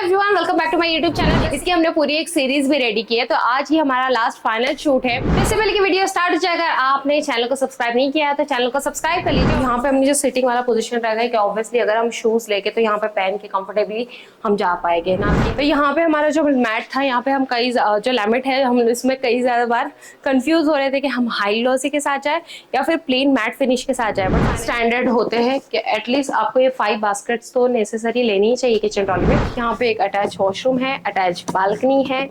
Everyone, welcome back to my YouTube channel. इसकी हमने पूरी एक सीरीज भी रेडी की है, तो आज ही हमारा लास्ट फाइनल शूट है। इससे पहले की वीडियो स्टार्ट हो जाएगा, आपने चैनल को सब्सक्राइब नहीं किया तो चैनल को सब्सक्राइब कर लीजिए। यहाँ पे हमने जो सिटिंग वाला पोजीशन रखा है कि ऑब्वियसली अगर हम शूज लेके तो यहाँ पे पहन के कंफर्टेबली हम जा पाएंगे ना। तो यहाँ पे हमारा जो मैट था, यहाँ पे हम कई जो लैमिट है, हम इसमें कई ज्यादा बार कंफ्यूज हो रहे थे कि हम हाई ग्लॉसी के साथ जाए या फिर प्लेन मैट फिनिश के साथ जाए। बट स्टैंडर्ड होते हैं कि एटलीस्ट आपको ये 5 बास्केट्स तो नेसेसरी लेनी ही चाहिए किचन ट्रॉली में। यहाँ पे एक अटैच वॉशरूम है, अटैच बालकनी है।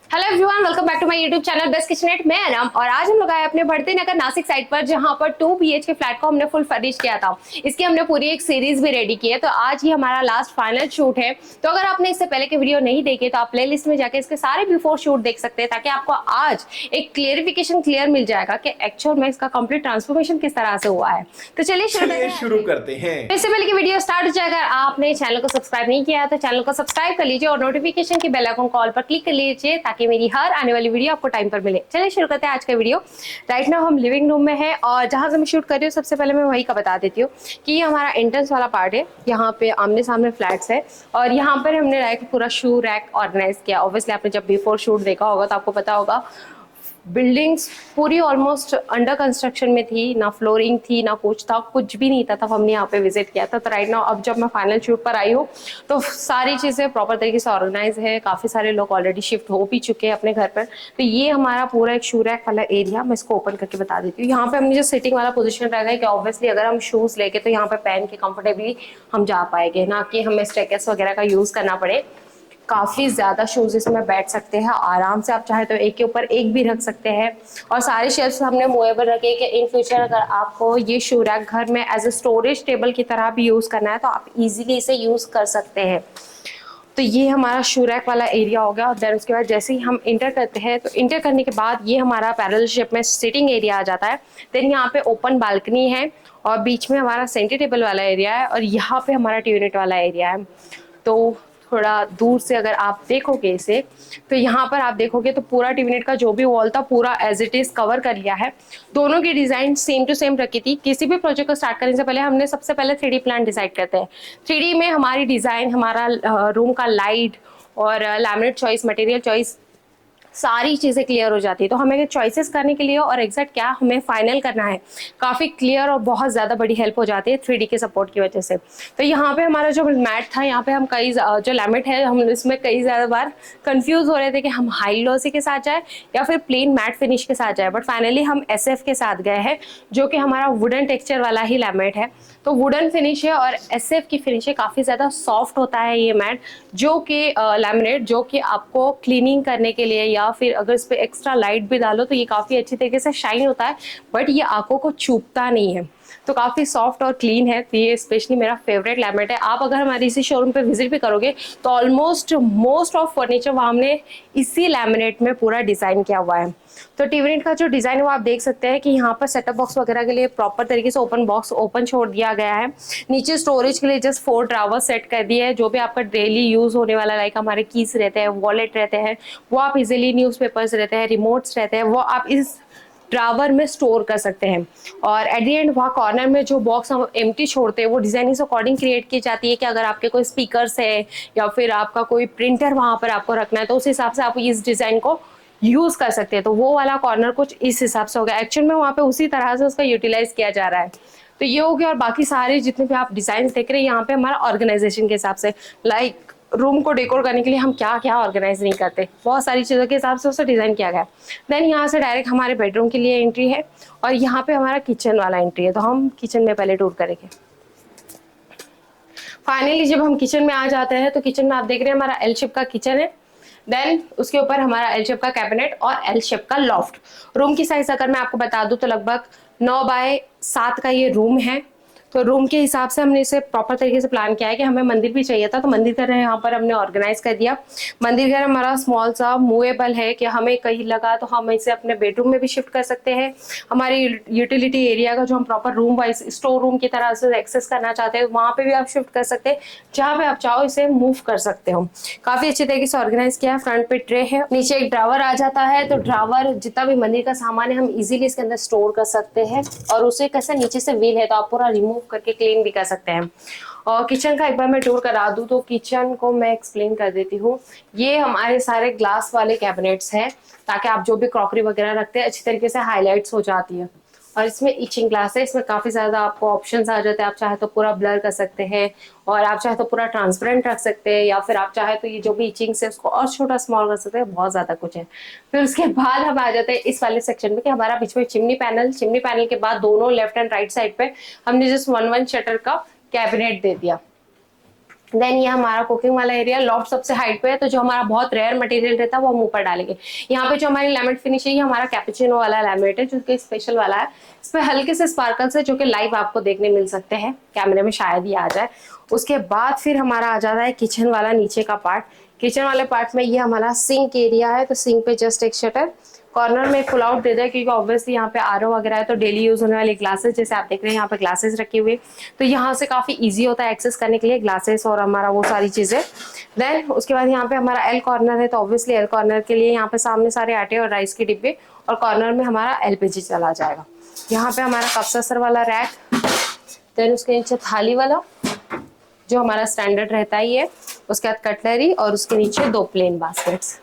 Hello everyone, welcome back to my YouTube channel best kitchenette. मैं अनम और आज हम लोग आए अपने बढ़ते नगर नासिक साइड पर, जहां पर 2 BHK फ्लैट को हमने फुल फर्निश किया था। इसकी हमने पूरी एक सीरीज भी रेडी की है, तो आज ही हमारा लास्ट फाइनल शूट है। तो अगर आपने इससे पहले के वीडियो नहीं देखे तो आप प्लेलिस्ट में जाके इसके सारे बिफोर शूट देख सकते हैं, ताकि आपको आज एक क्लियरिफिकेशन क्लियर मिल जाएगा कि एक्चुअल में इसका कंप्लीट ट्रांसफॉर्मेशन किस तरह से हुआ है। तो चलिए शुरू करते हैं। इससे पहले की वीडियो स्टार्ट हो जाएगा, आपने चैनल को सब्सक्राइब नहीं किया तो चैनल को सब्सक्राइब कर लीजिए और नोटिफिकेशन की बेल आइकन कॉल पर क्लिक कर लीजिए, ताकि मेरी हर आने वाली वीडियो आपको टाइम पर मिले। चलिए शुरू करते हैं आज का वीडियो। राइट नाउ हम लिविंग रूम में है और जहां से मैं शूट कर रही हूँ, सबसे पहले मैं वही का बता देती हूँ कि ये हमारा एंट्रेंस वाला पार्ट है। यहाँ पे आमने सामने फ्लैट्स है और यहाँ पर हमने रैक पूरा शू रैक ऑर्गेनाइज किया। ऑब्वियसली आपने जब बिफोर शूट देखा होगा तो आपको पता होगा बिल्डिंग्स पूरी ऑलमोस्ट अंडर कंस्ट्रक्शन में थी, ना फ्लोरिंग थी ना कुछ था, कुछ भी नहीं था तब हमने यहाँ पे विजिट किया था। तो राइट नाउ अब जब मैं फाइनल शूट पर आई हूँ तो सारी चीज़ें प्रॉपर तरीके से ऑर्गेनाइज है। काफ़ी सारे लोग ऑलरेडी शिफ्ट हो भी चुके हैं अपने घर पर। तो ये हमारा पूरा एक शू रैक वाला एरिया, मैं इसको ओपन करके बता देती हूँ। यहाँ पे हमने जो सिटिंग वाला पोजिशन रखा है कि ऑब्वियसली अगर हम शूज़ लेके तो यहाँ पे पहन के कंफर्टेबली हम जा पाएंगे, ना कि हमें स्टेयरकेस वगैरह का यूज़ करना पड़े। काफ़ी ज़्यादा शूज़ इसमें बैठ सकते हैं आराम से, आप चाहे तो एक के ऊपर एक भी रख सकते हैं। और सारे शेल्फ्स हमने मूवेबल रखे कि इन फ्यूचर अगर आपको ये शू रैक घर में एज ए स्टोरेज टेबल की तरह भी यूज़ करना है तो आप इजीली इसे यूज़ कर सकते हैं। तो ये हमारा शू रैक वाला एरिया हो गया। और देन उसके बाद जैसे ही हम इंटर करते हैं तो इंटर करने के बाद ये हमारा पैरेलल शेप में सिटिंग एरिया आ जाता है। देन यहाँ पे ओपन बालकनी है और बीच में हमारा सेंटर टेबल वाला एरिया है और यहाँ पे हमारा यूनिट वाला एरिया है। तो थोड़ा दूर से अगर आप देखोगे इसे तो यहाँ पर आप देखोगे तो पूरा यूनिट का जो भी वॉल था पूरा एज इट इज कवर कर लिया है। दोनों की डिजाइन सेम टू सेम रखी थी। किसी भी प्रोजेक्ट को स्टार्ट करने से पहले हमने सबसे पहले 3D प्लान डिसाइड करते हैं। 3D में हमारी डिजाइन, हमारा रूम का लाइट और लैमिनेट चॉइस, मटेरियल चॉइस, सारी चीज़ें क्लियर हो जाती है। तो हमें चॉइसेस करने के लिए और एग्जैक्ट क्या हमें फाइनल करना है काफ़ी क्लियर और बहुत ज़्यादा बड़ी हेल्प हो जाती है 3D के सपोर्ट की वजह से। तो यहाँ पे हमारा जो मैट था, यहाँ पे हम कई जो लैमिट है, हम इसमें कई ज़्यादा बार कंफ्यूज हो रहे थे कि हम हाई ग्लॉसी के साथ जाए या फिर प्लेन मैट फिनिश के साथ जाए। बट फाइनली हम SF के साथ गए हैं, जो कि हमारा वुडन टेक्सचर वाला ही लैमिट है। तो वुडन फिनिश है और SF की फिनिश है, काफ़ी ज़्यादा सॉफ्ट होता है ये मैट, जो कि लैमिनेट, जो कि आपको क्लीनिंग करने के लिए या फिर अगर इस पर एक्स्ट्रा लाइट भी डालो तो ये काफ़ी अच्छी तरीके से शाइन होता है, बट ये आंखों को चुभता नहीं है। तो काफ़ी सॉफ्ट और क्लीन है। तो ये स्पेशली मेरा फेवरेट लैमिनेट है। आप अगर हमारे इसी शोरूम पे विजिट भी करोगे तो ऑलमोस्ट मोस्ट ऑफ फर्नीचर वहाँ हमने इसी लैमिनेट में पूरा डिज़ाइन किया हुआ है। तो यूनिट का जो डिज़ाइन है वो आप देख सकते हैं कि यहाँ पर सेटअप बॉक्स वगैरह के लिए प्रॉपर तरीके से ओपन बॉक्स ओपन छोड़ दिया गया है। नीचे स्टोरेज के लिए जस्ट 4 ड्रावर सेट कर दिए हैं, जो भी आपका डेली यूज़ होने वाला, लाइक हमारे कीज रहते हैं, वॉलेट रहते हैं, वो आप इजीली, न्यूज़पेपर्स रहते हैं, रिमोट्स रहते हैं, वो आप इस ड्रावर में स्टोर कर सकते हैं। और एट द एंड वहाँ कॉर्नर में जो बॉक्स हम एम्प्टी छोड़ते हैं वो डिज़ाइन इस अकॉर्डिंग क्रिएट की जाती है कि अगर आपके कोई स्पीकर्स है या फिर आपका कोई प्रिंटर वहाँ पर आपको रखना है तो उस हिसाब से आप इस डिज़ाइन को यूज़ कर सकते हैं। तो वो वाला कॉर्नर कुछ इस हिसाब से होगा। एक्चुअल में वहाँ पे उसी तरह से उसका यूटिलाइज किया जा रहा है। तो ये हो गया। और बाकी सारे जितने भी आप डिज़ाइन देख रहे हैं यहाँ पे हमारा ऑर्गेनाइजेशन के हिसाब से, लाइक रूम को डेकोर करने के लिए हम क्या क्या ऑर्गेनाइज नहीं करते, बहुत सारी चीज़ों के हिसाब से उसे डिज़ाइन किया गया। देन यहाँ से डायरेक्ट हमारे बेडरूम के लिए एंट्री है और यहाँ पे हमारा किचन वाला एंट्री है। तो हम किचन में पहले टूर करेंगे। फाइनली जब हम किचन में आ जाते हैं तो किचन में आप देख रहे हैं हमारा L शेप का किचन है। देन उसके ऊपर हमारा L शेप का कैबिनेट और L शेप का लॉफ्ट। रूम की साइज अगर मैं आपको बता दूं तो लगभग 9 बाय 7 का ये रूम है। तो रूम के हिसाब से हमने इसे प्रॉपर तरीके से प्लान किया है कि हमें मंदिर भी चाहिए था, तो मंदिर का यहाँ पर हमने ऑर्गेनाइज कर दिया। मंदिर घर हमारा स्मॉल सा मूवेबल है कि हमें कहीं लगा तो हम इसे अपने बेडरूम में भी शिफ्ट कर सकते हैं। हमारी यूटिलिटी एरिया का जो हम proper room wise store room की तरह से एक्सेस करना चाहते हैं वहाँ पे भी आप शिफ्ट कर सकते हैं। जहाँ पे आप चाहो इसे मूव कर सकते हो। काफी अच्छी तरीके से ऑर्गेनाइज किया है। फ्रंट पे ट्रे है, नीचे एक ड्रावर आ जाता है, तो ड्रावर जितना भी मंदिर का सामान है हम इजीली इसके अंदर स्टोर कर सकते हैं। और उसे कैसे नीचे से व्हील है तो आप पूरा रिमूव करके क्लीन भी कर सकते हैं। और किचन का एक बार मैं टूर करा दूं तो किचन को मैं एक्सप्लेन कर देती हूँ। ये हमारे सारे ग्लास वाले कैबिनेट्स हैं ताकि आप जो भी क्रॉकरी वगैरह रखते हैं अच्छी तरीके से हाईलाइट्स हो जाती है। और इसमें इचिंग ग्लास है, इसमें काफी ज्यादा आपको ऑप्शंस आ जाते हैं। आप चाहे तो पूरा ब्लर कर सकते हैं और आप चाहे तो पूरा ट्रांसपेरेंट रख सकते हैं, या फिर आप चाहे तो ये जो भी इचिंग है उसको और छोटा स्मॉल कर सकते हैं। बहुत ज्यादा कुछ है। फिर उसके बाद हम आ जाते हैं इस वाले सेक्शन में कि हमारा बीच में चिमनी पैनल के बाद दोनों लेफ्ट एंड राइट साइड पे हमने जस्ट वन शटर का कैबिनेट दे दिया। देन ये हमारा कुकिंग वाला एरिया, लॉफ्ट सबसे हाइट पे है, तो जो हमारा बहुत रेयर मटेरियल रहता है वो हम ऊपर डालेंगे। यहाँ पे जो हमारी लैमिनेट फिनिश है ये हमारा कैपुचिनो वाला लैमिनेट है जो कि स्पेशल वाला है। इस पे हल्के से स्पार्कल्स है जो कि लाइव आपको देखने मिल सकते हैं, कैमरे में शायद ही आ जाए। उसके बाद फिर हमारा आ जाता है किचन वाला नीचे का पार्ट। किचन वाले पार्ट में ये हमारा सिंक एरिया है, तो सिंक पे जस्ट एक शटर, कॉर्नर में फुल आउट दे दे क्योंकि ऑब्वियसली यहाँ पे आरओ वगैरह है, तो डेली यूज होने वाली ग्लासेस जैसे आप देख रहे हैं यहाँ पे ग्लासेस रखी हुई, तो यहाँ से काफी इजी होता है एक्सेस करने के लिए ग्लासेस और हमारा वो सारी चीजें। देन उसके बाद यहाँ पे हमारा एल कॉर्नर है, तो ऑब्वियसली एल कॉर्नर के लिए यहाँ पे सामने सारे आटे और राइस के डिब्बे, और कॉर्नर में हमारा एलपीजी चला जाएगा। यहाँ पे हमारा कप ससर वाला रैक, देन उसके नीचे थाली वाला जो हमारा स्टैंडर्ड रहता ही है, उसके बाद कटलरी और उसके नीचे 2 प्लेन बास्केट्स।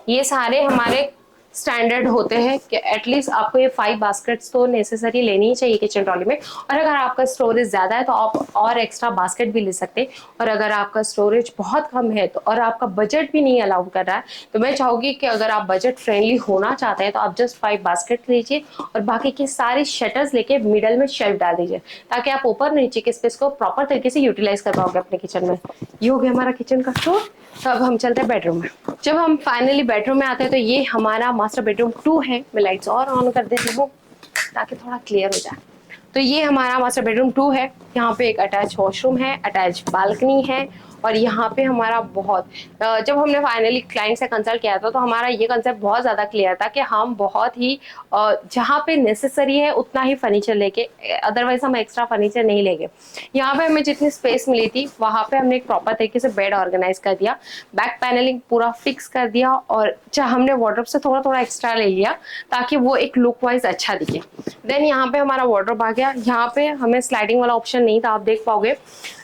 ये सारे हमारे स्टैंडर्ड होते हैं कि एटलीस्ट आपको ये 5 बास्केट्स तो नेसेसरी लेनी ही चाहिए किचन ट्रॉली में। और अगर आपका स्टोरेज ज़्यादा है तो आप और एक्स्ट्रा बास्केट भी ले सकते हैं, और अगर आपका स्टोरेज बहुत कम है तो और आपका बजट भी नहीं अलाउ कर रहा है तो मैं चाहूँगी कि अगर आप बजट फ्रेंडली होना चाहते हैं तो आप जस्ट 5 बास्केट लीजिए और बाकी के सारे शटर्स लेके मिडल में शेल्फ डाल दीजिए ताकि आप ऊपर नीचे के स्पेस को प्रॉपर तरीके से यूटिलाइज कर पाओगे अपने किचन में। ये हो गया हमारा किचन का स्टोर। तो अब हम चलते हैं बेडरूम में। जब हम फाइनली बेडरूम में आते हैं तो ये हमारा मास्टर बेडरूम 2 है। मैं लाइट्स और ऑन कर देती हूँ ताकि थोड़ा क्लियर हो जाए। तो ये हमारा मास्टर बेडरूम 2 है। यहाँ पे एक अटैच वॉशरूम है, अटैच बालकनी है, और यहाँ पे हमारा बहुत जब हमने फाइनली क्लाइंट से कंसल्ट किया था तो हमारा ये कंसेप्ट बहुत ज़्यादा क्लियर था कि हम बहुत ही जहाँ पे नेसेसरी है उतना ही फर्नीचर लेके, अदरवाइज हम एक्स्ट्रा फर्नीचर नहीं लेंगे। यहाँ पे हमें जितनी स्पेस मिली थी वहाँ पे हमने एक प्रॉपर तरीके से बेड ऑर्गेनाइज कर दिया, बैक पैनलिंग पूरा फिक्स कर दिया, और हमने वार्डरोब से थोड़ा थोड़ा एक्स्ट्रा ले लिया ताकि वो एक लुक वाइज अच्छा दिखे। देन यहाँ पे हमारा वार्डरोब आ गया। यहाँ पे हमें स्लाइडिंग वाला ऑप्शन नहीं था, आप देख पाओगे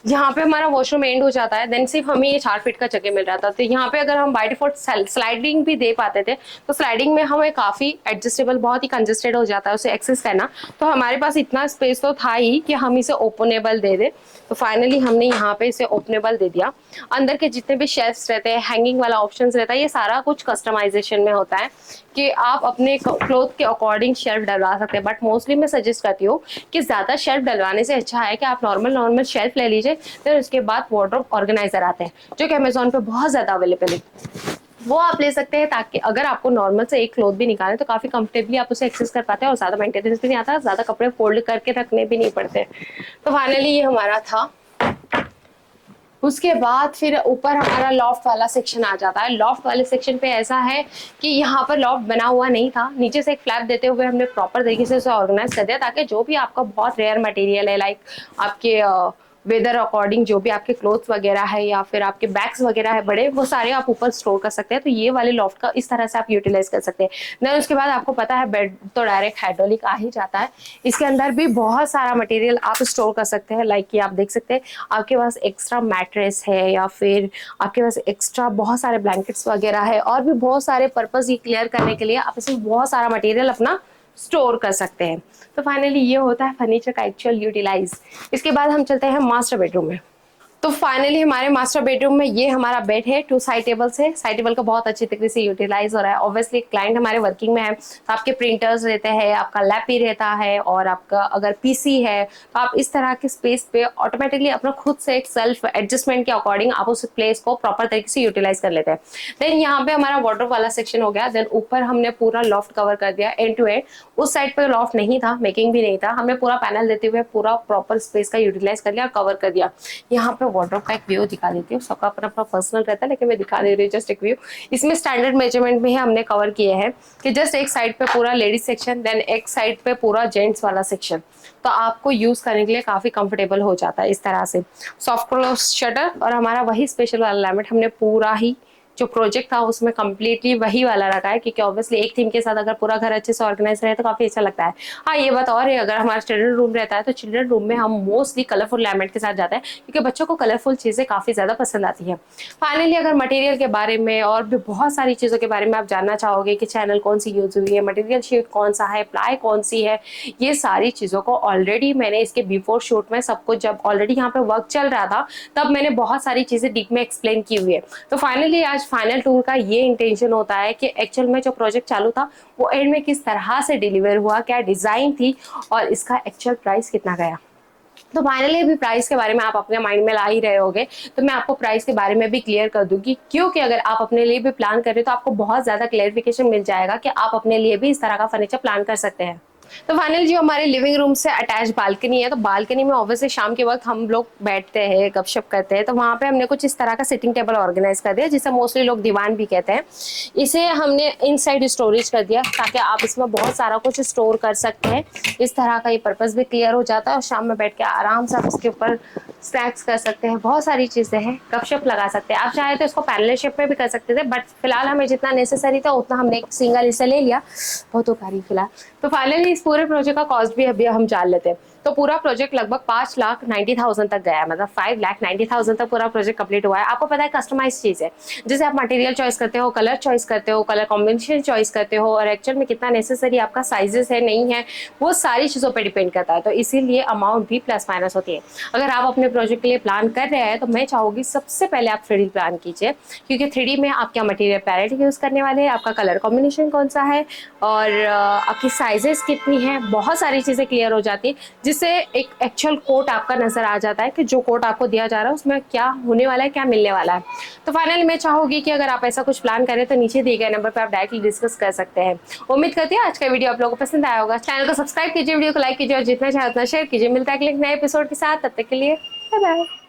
यहाँ पे हमारा वॉशरूम एंड हो जाता है। देन सिर्फ हमें ये 4 फीट का जगह मिल रहा था, तो यहाँ पे अगर हम बाय डिफॉल्ट स्लाइडिंग भी दे पाते थे तो स्लाइडिंग में हमें काफी एडजस्टेबल, बहुत ही कंजेस्टेड हो जाता है उसे एक्सेस करना, तो हमारे पास इतना स्पेस तो था ही कि हम इसे ओपनेबल दे दे। तो फाइनली हमने यहाँ पे इसे ओपनेबल दे दिया। अंदर के जितने भी शेल्फ्स रहते हैं, हैंगिंग वाला ऑप्शन रहता है, ये सारा कुछ कस्टमाइजेशन में होता है कि आप अपने क्लोथ के अकॉर्डिंग शेल्फ डलवा सकते हैं। बट मोस्टली मैं सजेस्ट करती हूँ कि ज्यादा शेल्फ डलवाने से अच्छा है कि आप नॉर्मल शेल्फ ले लीजिए, फिर उसके बाद वार्डरोब ऑर्गेनाइजर आते हैं जो कि अमेजोन पे बहुत ज्यादा अवेलेबल है, वो आप ले सकते हैं ताकि अगर आपको नॉर्मल से एक क्लोथ भी निकालें तो काफी कंफर्टेबली आप उसे एक्सेस कर पाते हैं और ज्यादा मेंटेनेंस भी नहीं आता, ज्यादा कपड़े फोल्ड करके रखने भी नहीं पड़ते। तो फाइनली ये हमारा था। उसके बाद फिर ऊपर हमारा लॉफ्ट वाला सेक्शन आ जाता है। लॉफ्ट वाले सेक्शन पे ऐसा है कि यहाँ पर लॉफ्ट बना हुआ नहीं था, नीचे से एक फ्लैप देते हुए हमने प्रॉपर तरीके से उसे ऑर्गेनाइज कर दिया ताकि जो भी आपका बहुत रेयर मटेरियल है, लाइक आपके वेदर अकॉर्डिंग जो भी आपके क्लोथ्स वगैरह है या फिर आपके बैग्स वगैरह है बड़े, वो सारे आप ऊपर स्टोर कर सकते हैं। तो ये वाले लॉफ्ट का इस तरह से आप यूटिलाइज कर सकते हैं। देन उसके बाद आपको पता है बेड तो डायरेक्ट हाइड्रोलिक आ ही जाता है, इसके अंदर भी बहुत सारा मटेरियल आप स्टोर कर सकते हैं। लाइक कि आप देख सकते हैं आपके पास एक्स्ट्रा मैट्रेस है या फिर आपके पास एक्स्ट्रा बहुत सारे ब्लैंकेट्स वगैरह है, और भी बहुत सारे पर्पज ये क्लियर करने के लिए आप इसमें बहुत सारा मटेरियल अपना स्टोर कर सकते हैं। तो फाइनली ये होता है फर्नीचर का एक्चुअल यूटिलाइज। इसके बाद हम चलते हैं मास्टर बेडरूम में। तो फाइनली हमारे मास्टर बेडरूम में ये हमारा बेड है, 2 साइड टेबल्स है। साइड टेबल का बहुत अच्छी तरीके से यूटिलाइज हो रहा है। ऑब्वियसली क्लाइंट हमारे वर्किंग में है तो आपके प्रिंटर्स रहते हैं, आपका लैप भी रहता है, और आपका अगर पीसी है तो आप इस तरह के स्पेस पे ऑटोमेटिकली अपना खुद से एक सेल्फ एडजस्टमेंट के अकॉर्डिंग आप उस प्लेस को प्रॉपर तरीके से यूटिलाइज कर लेते हैं। देन यहाँ पे हमारा वार्डरोब वाला सेक्शन हो गया। देन ऊपर हमने पूरा लॉफ्ट कवर कर दिया एंड टू एंड। उस साइड पे लॉफ्ट नहीं था, मेकिंग भी नहीं था, हमने पूरा पैनल देते हुए पूरा प्रॉपर स्पेस का यूटिलाइज कर लिया और कवर कर दिया। यहाँ पे वार्डरोब का एक व्यू दिखा देती हूँ, सबका अपना अपना पर्सनल रहता है लेकिन मैं दिखा दे रही हूँ जस्ट एक व्यू। इसमें स्टैंडर्ड मेजरमेंट में ही हमने कवर किए हैं कि जस्ट एक साइड पे पूरा लेडीज सेक्शन, देन एक साइड पे पूरा जेंट्स वाला सेक्शन, तो आपको यूज करने के लिए काफी कंफर्टेबल हो जाता है इस तरह से। सॉफ्ट क्लोज शटर और हमारा वही स्पेशल वाला लैमिनेट हमने पूरा ही जो प्रोजेक्ट था उसमें कम्प्लीटली वही वाला रखा है, क्योंकि ऑब्वियसली एक थीम के साथ अगर पूरा घर अच्छे से ऑर्गेनाइज रहे तो काफी अच्छा लगता है। हाँ ये बात और है, अगर हमारा चिल्ड्रन रूम रहता है तो चिल्ड्रन रूम में हम मोस्टली कलरफुल लैमिनेट के साथ जाते हैं, क्योंकि बच्चों को कलरफुल चीजें काफी ज्यादा पसंद आती है। फाइनली अगर मटेरियल के बारे में और भी बहुत सारी चीजों के बारे में आप जानना चाहोगे कि चैनल कौन सी यूज हुई है, मटेरियल शीट कौन सा है, प्लाई कौन सी है, ये सारी चीजों को ऑलरेडी मैंने इसके बिफोर शूट में सब कुछ, जब ऑलरेडी यहाँ पे वर्क चल रहा था तब मैंने बहुत सारी चीजें डीप में एक्सप्लेन की हुई है। तो फाइनली आज फाइनल टूर का ये इंटेंशन होता है कि एक्चुअल में जो प्रोजेक्ट चालू था वो एंड में किस तरह से डिलीवर हुआ, क्या डिजाइन थी और इसका एक्चुअल प्राइस कितना गया। तो फाइनली अभी प्राइस के बारे में आप अपने माइंड में ला ही रहे होगे, तो मैं आपको प्राइस के बारे में भी क्लियर कर दूंगी, क्योंकि अगर आप अपने लिए भी प्लान कर रहे हो तो आपको बहुत ज्यादा क्लेरिफिकेशन मिल जाएगा कि आप अपने लिए भी इस तरह का फर्नीचर प्लान कर सकते हैं। तो फाइनली जो हमारे लिविंग रूम से अटैच बालकनी है, तो बालकनी में ऑब्वियसली शाम के वक्त हम लोग बैठते हैं, गपशप करते हैं, तो वहाँ पे हमने कुछ इस तरह का सिटिंग टेबल ऑर्गेनाइज कर दिया जिसे मोस्टली लोग दीवान भी कहते हैं। इसे हमने इनसाइड स्टोरेज कर दिया ताकि आप इसमें बहुत सारा कुछ स्टोर कर सकते हैं। इस तरह का ये पर्पस भी क्लियर हो जाता है और शाम में बैठ के आराम से आप इसके ऊपर स्नैक्स कर सकते हैं, बहुत सारी चीजें हैं, गपशप लगा सकते हैं। आप चाहे तो इसको पैनल शेप में भी कर सकते थे, बट फिलहाल हमें जितना नेसेसरी था उतना हमने एक सिंगल इसे ले लिया, बहुत उपकारी फिलहाल। तो फाइनली इस पूरे प्रोजेक्ट का कॉस्ट भी अभी हम जान लेते हैं। तो पूरा प्रोजेक्ट लगभग 5,90,000 तक गया है, मतलब 5,90,000 तक पूरा प्रोजेक्ट कंप्लीट हुआ है। आपको पता है कस्टमाइज चीज है, जैसे आप मटेरियल चॉइस करते हो, कलर चॉइस करते हो, कलर कॉम्बिनेशन चॉइस करते हो, और एक्चुअल में कितना नेसेसरी आपका साइजेस है नहीं है, वो सारी चीजों पर डिपेंड करता है। तो इसीलिए अमाउंट भी प्लस माइनस होती है। अगर आप अपने प्रोजेक्ट के लिए प्लान कर रहे हैं तो मैं चाहूंगी सबसे पहले आप 3D प्लान कीजिए, क्योंकि 3D में आप क्या मटेरियल पैलेट यूज करने वाले हैं, आपका कलर कॉम्बिनेशन कौन सा है, और आपकी साइजेस कितनी है, बहुत सारी चीजें क्लियर हो जाती है, जिससे एक एक्चुअल कोट आपका नजर आ जाता है कि जो कोट आपको दिया जा रहा है उसमें क्या होने वाला है, क्या मिलने वाला है। तो फाइनली मैं चाहूंगी कि अगर आप ऐसा कुछ प्लान करें तो नीचे दिए गए नंबर पर आप डायरेक्टली डिस्कस कर सकते हैं। उम्मीद करती है आज का वीडियो आप लोगों को पसंद आया होगा। चैनल को सब्सक्राइब कीजिए, वीडियो को लाइक कीजिए और जितना चाहे उतना शेयर कीजिए। मिलता है एक नए एपिसोड के साथ, तब तक के लिए बाय बाय।